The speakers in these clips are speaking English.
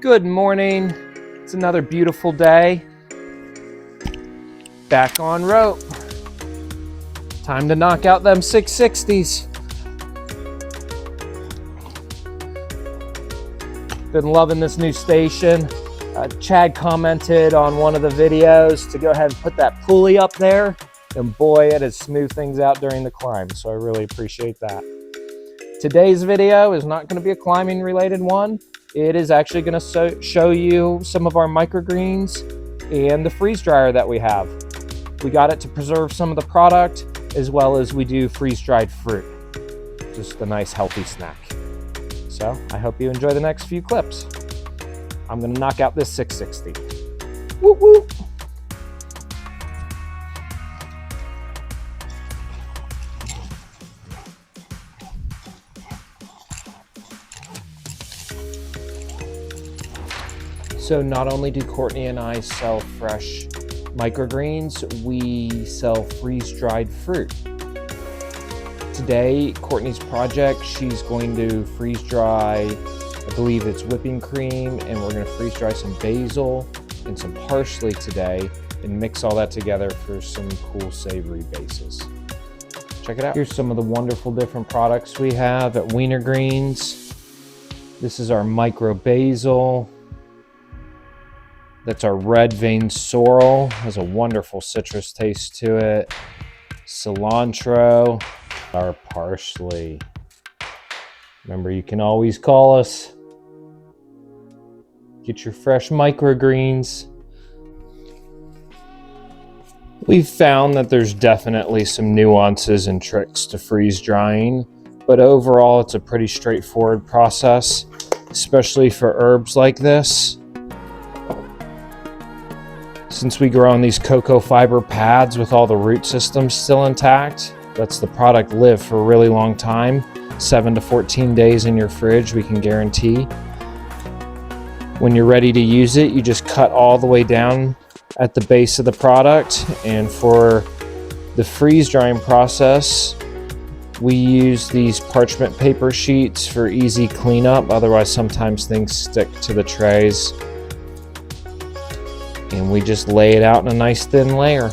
Good morning. It's another beautiful day. Back on rope. Time to knock out them 660s. Been loving this new station. Chad commented on one of the videos to go ahead and put that pulley up there, and boy, it has smoothed things out during the climb, so I really appreciate that. Today's video is not going to be a climbing related one. It is actually going to show you some of our microgreens and the freeze dryer that we have. We got it to preserve some of the product, as well as we do freeze-dried fruit. Just a nice healthy snack. So I hope you enjoy the next few clips. I'm going to knock out this 660. Woo woo! So not only do Courtney and I sell fresh microgreens, we sell freeze-dried fruit. Today, Courtney's project, she's going to freeze dry, I believe it's whipping cream, and we're going to freeze dry some basil and some parsley today and mix all that together for some cool savory bases. Check it out. Here's some of the wonderful different products we have at MicroGreens. This is our micro basil. That's our red vein sorrel, has a wonderful citrus taste to it. Cilantro, our parsley. Remember, you can always call us. Get your fresh microgreens. We've found that there's definitely some nuances and tricks to freeze drying, but overall it's a pretty straightforward process, especially for herbs like this. Since we grow on these cocoa fiber pads with all the root systems still intact, lets the product live for a really long time, 7 to 14 days in your fridge, we can guarantee. When you're ready to use it, you just cut all the way down at the base of the product. And for the freeze drying process, we use these parchment paper sheets for easy cleanup. Otherwise, sometimes things stick to the trays. And we just lay it out in a nice thin layer.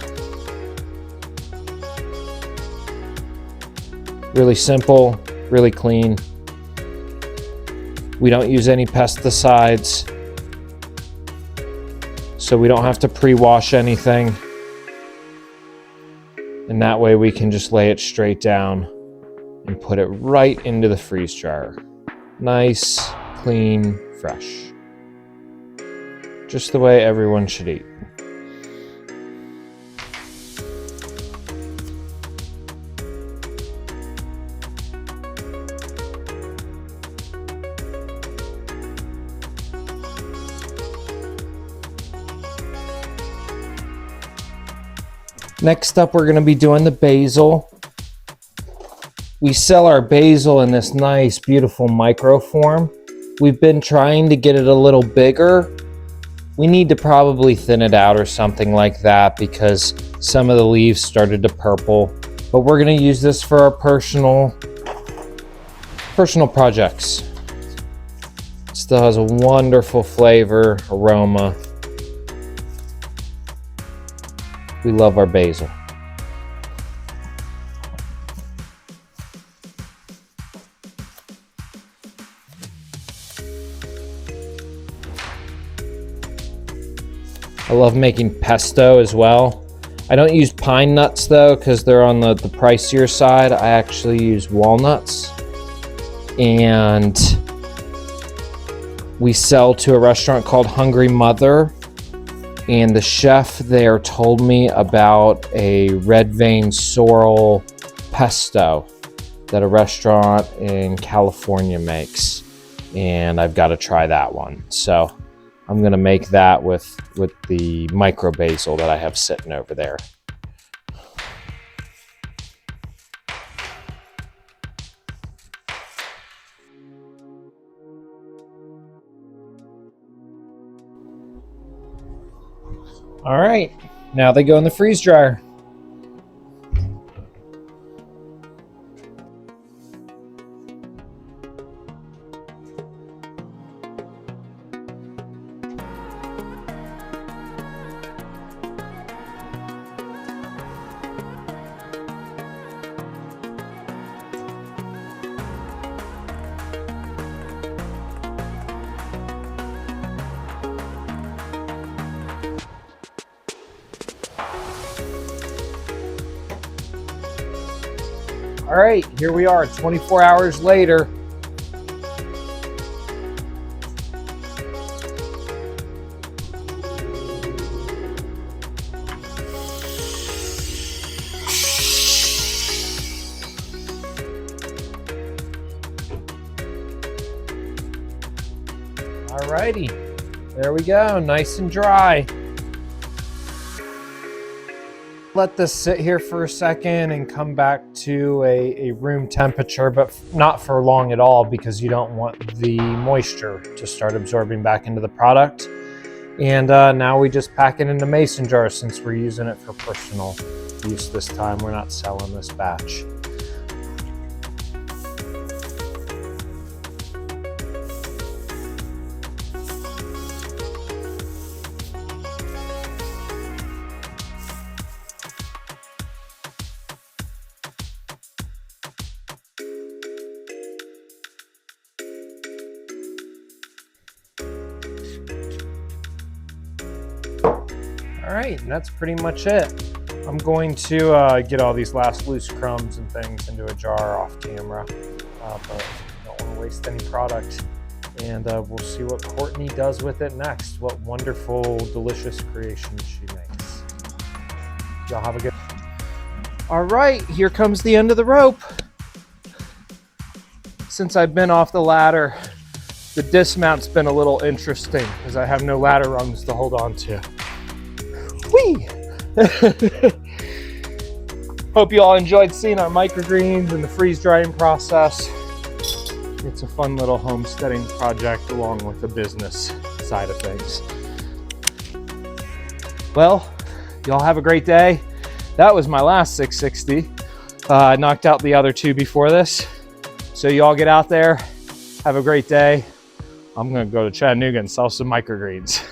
Really simple, really clean. We don't use any pesticides, so we don't have to pre-wash anything. And that way we can just lay it straight down and put it right into the freeze dryer. Nice, clean, fresh. Just the way everyone should eat. Next up, we're going to be doing the basil. We sell our basil in this nice, beautiful micro form. We've been trying to get it a little bigger. We need to probably thin it out or something like that because some of the leaves started to purple. But we're going to use this for our personal projects. It still has a wonderful flavor, aroma. We love our basil. I love making pesto as well. I don't use pine nuts though, because they're on the pricier side. I actually use walnuts. And we sell to a restaurant called Hungry Mother. And the chef there told me about a red vein sorrel pesto that a restaurant in California makes. And I've got to try that one. So I'm gonna make that with the micro basil that I have sitting over there. All right, now they go in the freeze dryer. All right, here we are 24 hours later. All righty, there we go, nice and dry. Let this sit here for a second and come back to a room temperature, but not for long at all, because you don't want the moisture to start absorbing back into the product. And now we just pack it into mason jars since we're using it for personal use this time. We're not selling this batch. All right, and that's pretty much it. I'm going to get all these last loose crumbs and things into a jar off camera, but I don't want to waste any product. And we'll see what Courtney does with it next. What wonderful, delicious creations she makes. Y'all have a good... All right, here comes the end of the rope. Since I've been off the ladder, the dismount's been a little interesting because I have no ladder rungs to hold on to. Whee! Hope you all enjoyed seeing our microgreens and the freeze drying process. It's a fun little homesteading project along with the business side of things. Well, y'all have a great day. That was my last 660. I knocked out the other two before this. So y'all get out there, have a great day. I'm gonna go to Chattanooga and sell some microgreens.